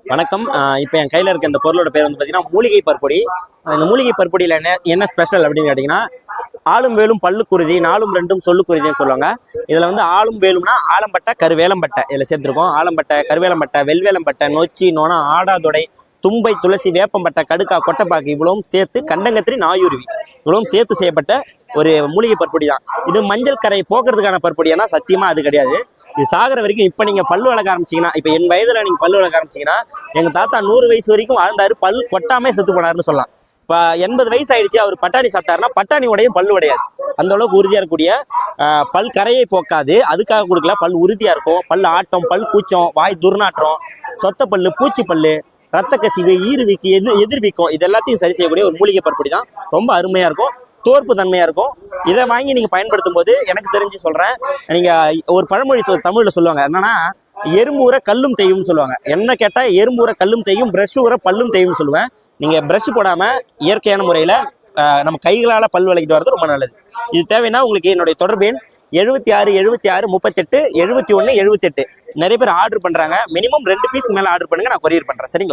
வணக்கம். இப்போ என் கையில் இருக்க இந்த பொருளோட பேர் வந்து பார்த்தீங்கன்னா மூலிகை பற்பொடி. இந்த மூலிகை பற்பொடியில் என்ன ஸ்பெஷல் அப்படின்னு கேட்டிங்கன்னா, ஆளும் வேலும் பல்லுக்குருதி, நாலும் ரெண்டும் சொல்லுக்குருதின்னு சொல்லுவாங்க. இதில் வந்து ஆளும் வேலும்னா ஆலம்பட்டை, கருவேலம்பட்டை இதில் சேர்த்துருக்கோம். ஆலம்பட்டை, கருவேலம்பட்டை, வெல்வேலம்பட்டை, நொச்சி, நொணா, ஆடாதொடை, தும்பை, துளசி, வேப்பம்பட்டை, கடுக்கா, கொட்டைப்பாக்கு இவ்வளவும் சேர்த்து, கண்டங்கத்திரி, நாயுருவி இவ்வளவும் சேர்த்து செய்யப்பட்ட ஒரு மூலிகை பற்பொடி தான். இது மஞ்சள் கரை போக்குறதுக்கான பற்பொடியானா சத்தியமாக அது கிடையாது. இது சாகிற வரைக்கும் இப்போ நீங்கள் பல்லு வளர்க்க ஆரம்பிச்சிங்கன்னா, இப்போ என் வயதில் நீங்கள் பல்லு வளர்க்க ஆரம்பிச்சிங்கன்னா, எங்கள் தாத்தா 100 வயசு வரைக்கும் வாழ்ந்தாரு, பல் கொட்டாமே செத்து போனாருன்னு சொல்லலாம். இப்போ 80 வயசு ஆயிடுச்சு, அவர் பட்டாணி சாப்பிட்டாருன்னா பட்டாணி உடையும் பல்லு உடையாது. அந்த அளவுக்கு உறுதியாக இருக்கக்கூடிய பல் கரையை போக்காது, அதுக்காக கொடுக்கல. பல் உறுதியாக இருக்கும். பல் ஆட்டம், பல் கூச்சம், வாய் துர்நாற்றம், சொத்த பல்லு, பூச்சி பல்லு, ரத்த கசிவு, ஈருவிக்கு, எதிர்விக்கும், இது எல்லாத்தையும் சரி செய்யக்கூடிய ஒரு மூலிகை பற்பொடி தான். ரொம்ப அருமையாக இருக்கும், தோற்பு தன்மையாக இருக்கும். இதை வாங்கி நீங்கள் பயன்படுத்தும் போது எனக்கு தெரிஞ்சு சொல்கிறேன், நீங்கள் ஒரு பழமொழி தமிழில் சொல்லுவாங்க, என்னன்னா எறும்பு ஊற கல்லும் தேயும்னு சொல்லுவாங்க. என்ன கேட்டால் எறும்பு ஊற கல்லும் தேயும், ப்ரஷ் ஊற பல்லும் தேயும்னு சொல்லுவேன். நீங்கள் ப்ரஷ் போடாமல் இயற்கையான முறையில் நம்ம கைகளால் பல் விளக்கிட்டு வரது ரொம்ப நல்லது. இது தேவைன்னா உங்களுக்கு என்னுடைய தொடர்பு எண் 76 76 38 71 78. நிறைய பேர் ஆர்டர் பண்ணுறாங்க. மினிமம் 2 பீஸ்க்கு மேலே ஆர்டர் பண்ணுங்கள், நான் கொரியர் பண்ணுறேன். சரிங்களா?